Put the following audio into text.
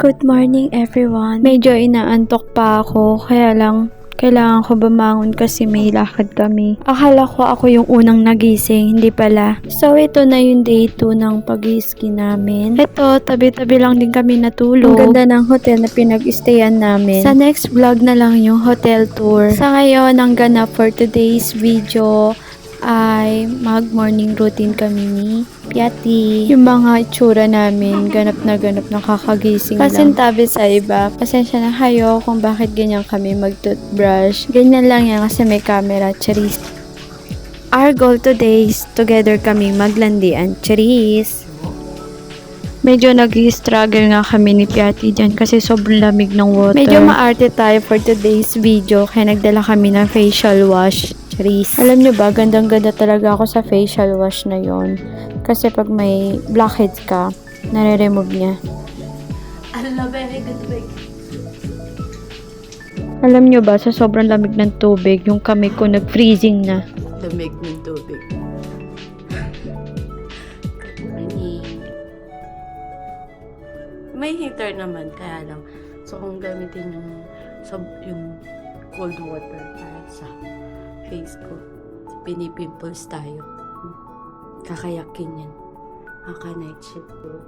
Good morning everyone. Medyo inaantok pa ako, kaya lang kailangan ko bumangon kasi may lakad kami. Akala ko ako yung unang nagising, hindi pala. So ito na yung day 2 ng pag-ski namin. Ito, tabi-tabi lang din kami natulog. Ang ganda ng hotel na pinag-stayan namin. Sa next vlog na lang yung hotel tour. Sa ngayon, ang ganap for today's video ay mag-morning routine kami ni Piati. Yung mga itsura namin, ganap na nakakagising lang. Pasintabi sa iba. Pasensya na kayo kung bakit ganyan kami mag-toothbrush. Ganyan lang yan kasi may camera. Charis. Our goal today is together kami maglandian. Charis. Medyo nag-struggle nga kami ni Piati dyan kasi sobrang lamig ng water. Medyo maarte tayo for today's video kaya nagdala kami ng facial wash. Charis. Alam nyo ba, gandang-ganda talaga ako sa facial wash na yon. Kasi pag may blackheads ka, nare-remove niya. Very good way. Alam nyo ba, sa sobrang lamig ng tubig, yung kamay ko nag-freezing na. Lamig ng tubig. Good morning. May heater naman, kaya lang. So, kung gamitin yung cold water para sa face ko, pinipimples tayo. Kakayakin yan. Kaka-night shift ko.